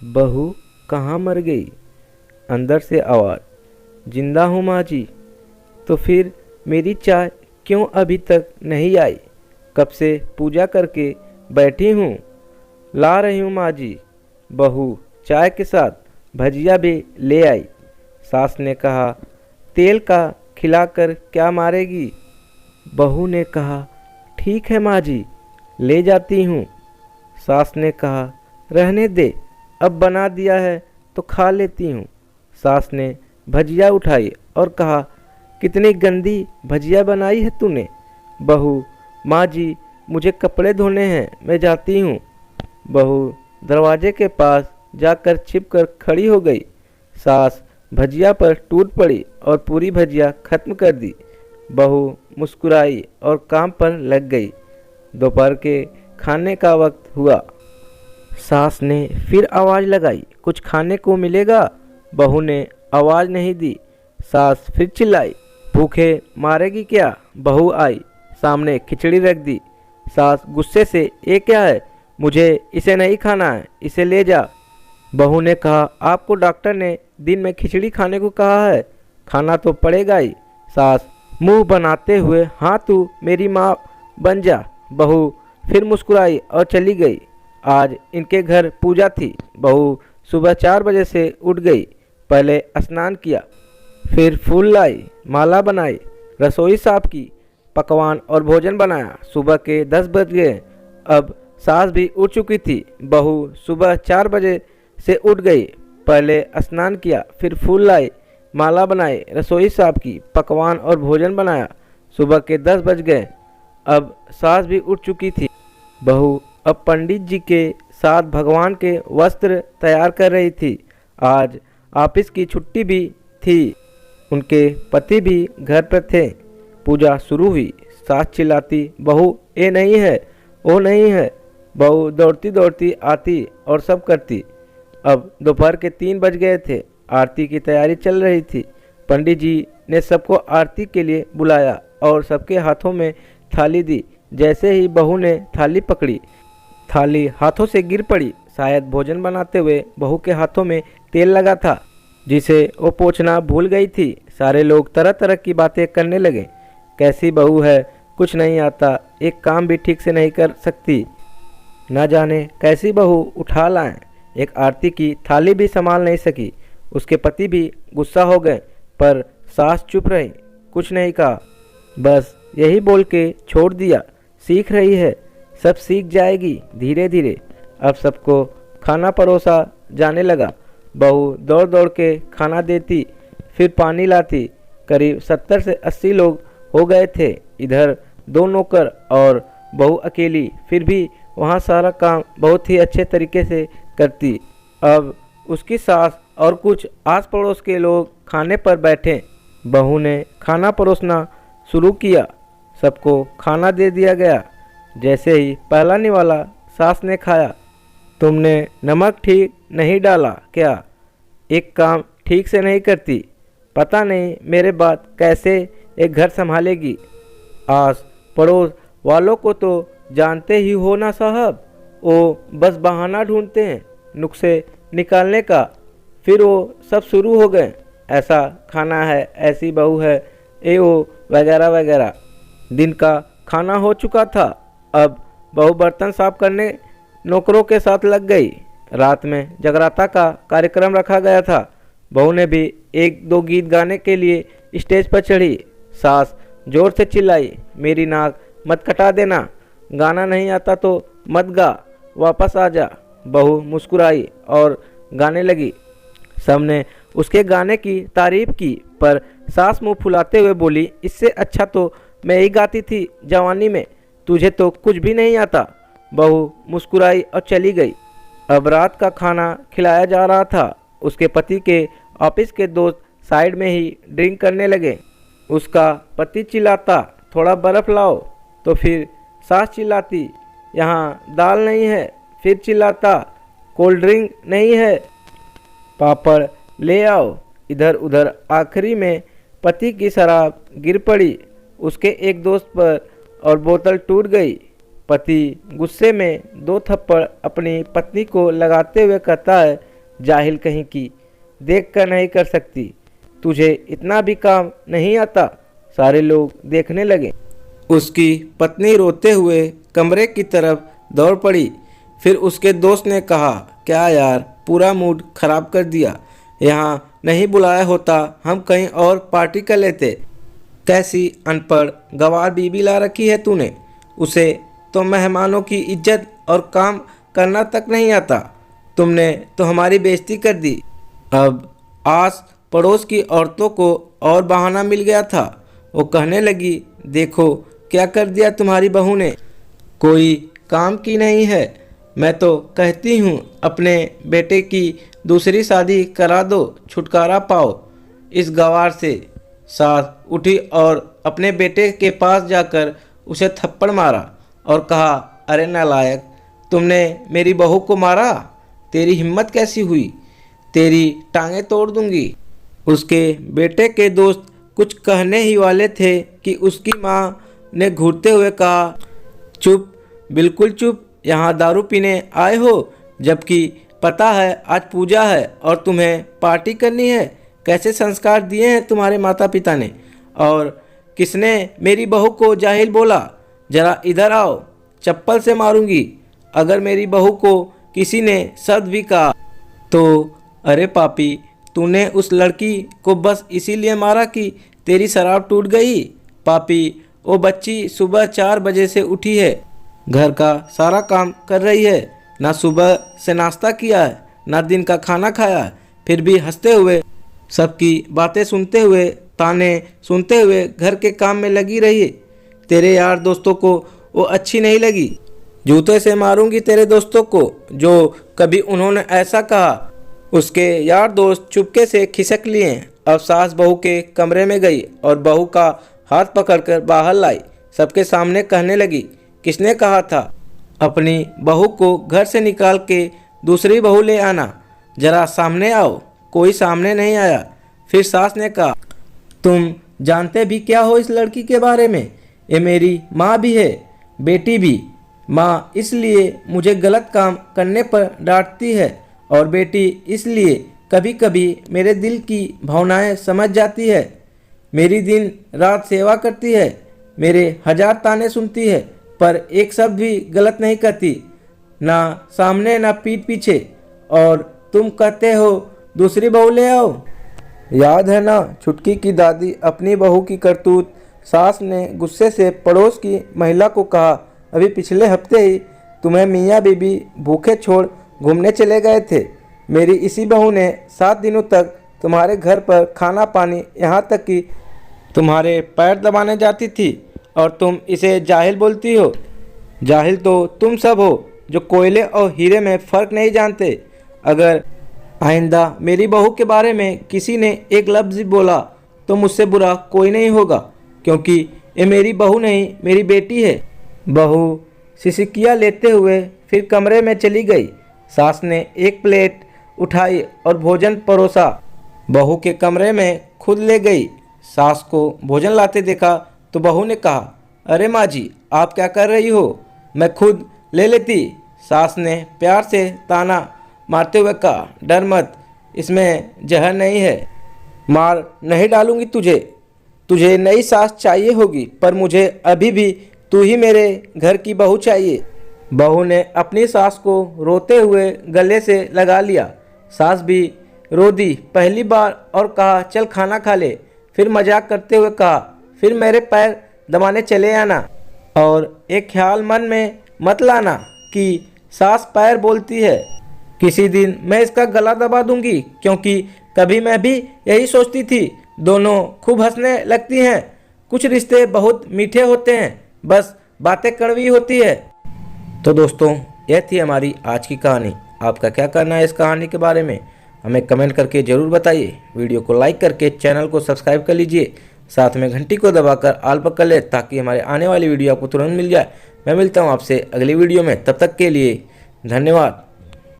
बहू कहाँ मर गई? अंदर से आवाज़। जिंदा हूँ माँ जी। तो फिर मेरी चाय क्यों अभी तक नहीं आई? कब से पूजा करके बैठी हूँ। ला रही हूँ माँ जी। बहू चाय के साथ भजिया भी ले आई। सास ने कहा, तेल का खिलाकर क्या मारेगी? बहू ने कहा, ठीक है माँ जी, ले जाती हूँ। सास ने कहा, रहने दे, अब बना दिया है तो खा लेती हूँ। सास ने भजिया उठाई और कहा, कितनी गंदी भजिया बनाई है तूने। बहू, माँ जी मुझे कपड़े धोने हैं, मैं जाती हूँ। बहू दरवाजे के पास जाकर छिपकर खड़ी हो गई। सास भजिया पर टूट पड़ी और पूरी भजिया खत्म कर दी। बहू मुस्कुराई और काम पर लग गई। दोपहर के खाने का वक्त हुआ। सास ने फिर आवाज़ लगाई, कुछ खाने को मिलेगा? बहू ने आवाज़ नहीं दी। सास फिर चिल्लाई, भूखे मारेगी क्या? बहू आई, सामने खिचड़ी रख दी। सास गुस्से से, ये क्या है? मुझे इसे नहीं खाना है, इसे ले जा। बहू ने कहा, आपको डॉक्टर ने दिन में खिचड़ी खाने को कहा है, खाना तो पड़ेगा ही। सास मुंह बनाते हुए, हाँ तू मेरी माँ बन जा। बहू फिर मुस्कुराई और चली गई। आज इनके घर पूजा थी। बहू सुबह 4 बजे से उठ गई। पहले स्नान किया, फिर फूल लाई, माला बनाई, रसोई साफ की, पकवान और भोजन बनाया। सुबह के 10 बज गए। अब सास भी उठ चुकी थी। बहू सुबह 4 बजे से उठ गई। पहले स्नान किया, फिर फूल लाई, माला बनाई, रसोई साफ की, पकवान और भोजन बनाया। सुबह के 10 बज गए। अब सास भी उठ चुकी थी। बहू अब पंडित जी के साथ भगवान के वस्त्र तैयार कर रही थी। आज ऑफिस की छुट्टी भी थी। उनके पति भी घर पर थे। पूजा शुरू हुई। सास चिल्लाती, बहू ये नहीं है, वो नहीं है। बहू दौड़ती दौड़ती आती और सब करती। अब दोपहर के 3 बज गए थे। आरती की तैयारी चल रही थी। पंडित जी ने सबको आरती के लिए बुलाया और सबके हाथों में थाली दी। जैसे ही बहू ने थाली पकड़ी, थाली हाथों से गिर पड़ी। शायद भोजन बनाते हुए बहू के हाथों में तेल लगा था, जिसे वो पोंछना भूल गई थी। सारे लोग तरह तरह की बातें करने लगे। कैसी बहू है, कुछ नहीं आता, एक काम भी ठीक से नहीं कर सकती, न जाने कैसी बहू उठा लाएं। एक आरती की थाली भी संभाल नहीं सकी। उसके पति भी गुस्सा हो गए, पर सास चुप रही, कुछ नहीं कहा। बस यही बोल के छोड़ दिया, सीख रही है, सब सीख जाएगी धीरे धीरे। अब सबको खाना परोसा जाने लगा। बहू दौड़ दौड़ के खाना देती, फिर पानी लाती। करीब 70 से 80 लोग हो गए थे। इधर 2 नौकर और बहू अकेली, फिर भी वहाँ सारा काम बहुत ही अच्छे तरीके से करती। अब उसकी सास और कुछ आस पड़ोस के लोग खाने पर बैठे। बहू ने खाना परोसना शुरू किया। सबको खाना दे दिया गया। जैसे ही पहला निवाला सास ने खाया, तुमने नमक ठीक नहीं डाला क्या? एक काम ठीक से नहीं करती, पता नहीं मेरे बाद कैसे एक घर संभालेगी। आस पड़ोस वालों को तो जानते ही हो ना साहब, वो बस बहाना ढूंढते हैं नुक्से निकालने का। फिर वो सब शुरू हो गए, ऐसा खाना है, ऐसी बहू है, ए वो वगैरह वगैरह। दिन का खाना हो चुका था। अब बहू बर्तन साफ करने नौकरों के साथ लग गई। रात में जगराता का कार्यक्रम रखा गया था। बहू ने भी 1-2 गीत गाने के लिए स्टेज पर चढ़ी। सास जोर से चिल्लाई, मेरी नाक मत कटा देना, गाना नहीं आता तो मत गा, वापस आ जा। बहू मुस्कुराई और गाने लगी। सबने उसके गाने की तारीफ की, पर सास मुंह फुलाते हुए बोली, इससे अच्छा तो मैं ही गाती थी जवानी में, तुझे तो कुछ भी नहीं आता। बहू मुस्कुराई और चली गई। अब रात का खाना खिलाया जा रहा था। उसके पति के ऑफिस के दोस्त साइड में ही ड्रिंक करने लगे। उसका पति चिल्लाता, थोड़ा बर्फ़ लाओ, तो फिर सास चिल्लाती, यहाँ दाल नहीं है। फिर चिल्लाता, कोल्ड ड्रिंक नहीं है, पापड़ ले आओ। इधर उधर आखिरी में पति की शराब गिर पड़ी उसके एक दोस्त पर और बोतल टूट गई। पति गुस्से में 2 थप्पड़ अपनी पत्नी को लगाते हुए कहता है, जाहिल कहीं की, देख कर नहीं कर सकती, तुझे इतना भी काम नहीं आता। सारे लोग देखने लगे। उसकी पत्नी रोते हुए कमरे की तरफ दौड़ पड़ी। फिर उसके दोस्त ने कहा, क्या यार, पूरा मूड खराब कर दिया। यहाँ नहीं बुलाया होता, हम कहीं और पार्टी कर लेते। कैसी अनपढ़ गंवार बीबी ला रखी है तूने। उसे तो मेहमानों की इज्जत और काम करना तक नहीं आता। तुमने तो हमारी बेइज्जती कर दी। अब आस पड़ोस की औरतों को और बहाना मिल गया था। वो कहने लगी, देखो क्या कर दिया तुम्हारी बहू ने, कोई काम की नहीं है। मैं तो कहती हूँ अपने बेटे की दूसरी शादी करा दो, छुटकारा पाओ इस गंवार से। सास उठी और अपने बेटे के पास जाकर उसे थप्पड़ मारा और कहा, अरे नालायक, तुमने मेरी बहू को मारा, तेरी हिम्मत कैसी हुई, तेरी टांगें तोड़ दूंगी। उसके बेटे के दोस्त कुछ कहने ही वाले थे कि उसकी माँ ने घूरते हुए कहा, चुप, बिल्कुल चुप, यहाँ दारू पीने आए हो, जबकि पता है आज पूजा है और तुम्हें पार्टी करनी है। कैसे संस्कार दिए हैं तुम्हारे माता पिता ने। और किसने मेरी बहू को जाहिल बोला, जरा इधर आओ, चप्पल से मारूंगी। अगर मेरी बहू को किसी ने शब्द भी कहा तो, अरे पापी, तूने उस लड़की को बस इसीलिए मारा कि तेरी शराब टूट गई। पापी, वो बच्ची सुबह 4 बजे से उठी है, घर का सारा काम कर रही है, ना सुबह से नाश्ता किया है, ना दिन का खाना खाया है, फिर भी हंसते हुए, सबकी बातें सुनते हुए, ताने सुनते हुए घर के काम में लगी रही है। तेरे यार दोस्तों को वो अच्छी नहीं लगी। जूते से मारूंगी तेरे दोस्तों को जो कभी उन्होंने ऐसा कहा। उसके यार दोस्त चुपके से खिसक लिए। अब सास बहू के कमरे में गई और बहू का हाथ पकड़कर बाहर लाई। सबके सामने कहने लगी, किसने कहा था अपनी बहू को घर से निकाल के दूसरी बहू ले आना, जरा सामने आओ। कोई सामने नहीं आया। फिर सास ने कहा, तुम जानते भी क्या हो इस लड़की के बारे में। ये मेरी माँ भी है, बेटी भी। माँ इसलिए मुझे गलत काम करने पर डांटती है और बेटी इसलिए कभी कभी मेरे दिल की भावनाएं समझ जाती है। मेरी दिन रात सेवा करती है, मेरे 1000 ताने सुनती है, पर एक शब्द भी गलत नहीं करती, ना सामने ना पीठ पीछे। और तुम कहते हो दूसरी बहू ले आओ। याद है ना छुटकी की दादी अपनी बहू की करतूत। सास ने गुस्से से पड़ोस की महिला को कहा, अभी पिछले हफ्ते ही तुम्हें मियाँ बीबी भूखे छोड़ घूमने चले गए थे। मेरी इसी बहू ने 7 दिनों तक तुम्हारे घर पर खाना पानी, यहाँ तक कि तुम्हारे पैर दबाने जाती थी, और तुम इसे जाहिल बोलती हो। जाहिल तो तुम सब हो जो कोयले और हीरे में फ़र्क नहीं जानते। अगर आइंदा मेरी बहू के बारे में किसी ने एक लफ्ज़ बोला तो मुझसे बुरा कोई नहीं होगा, क्योंकि ये मेरी बहू नहीं, मेरी बेटी है। बहू सिसकियाँ लेते हुए फिर कमरे में चली गई। सास ने एक प्लेट उठाई और भोजन परोसा, बहू के कमरे में खुद ले गई। सास को भोजन लाते देखा तो बहू ने कहा, अरे माँ जी, आप क्या कर रही हो, मैं खुद ले लेती। सास ने प्यार से ताना मारते हुए कहा, डर मत, इसमें जहर नहीं है, मार नहीं डालूंगी तुझे। तुझे नई सास चाहिए होगी, पर मुझे अभी भी तू ही मेरे घर की बहू चाहिए। बहू ने अपनी सास को रोते हुए गले से लगा लिया। सास भी रो दी पहली बार और कहा, चल खाना खा ले। फिर मजाक करते हुए कहा, फिर मेरे पैर दबाने चले आना, और एक ख्याल मन में मत लाना कि सास पैर बोलती है। किसी दिन मैं इसका गला दबा दूंगी, क्योंकि कभी मैं भी यही सोचती थी। दोनों खूब हंसने लगती हैं। कुछ रिश्ते बहुत मीठे होते हैं, बस बातें कड़वी होती है। तो दोस्तों, यह थी हमारी आज की कहानी। आपका क्या कहना है इस कहानी के बारे में, हमें कमेंट करके ज़रूर बताइए। वीडियो को लाइक करके चैनल को सब्सक्राइब कर लीजिए, साथ में घंटी को दबाकर ऑल पर कर ले, ताकि हमारे आने वाली वीडियो आपको तुरंत मिल जाए। मैं मिलता हूँ आपसे अगली वीडियो में, तब तक के लिए धन्यवाद।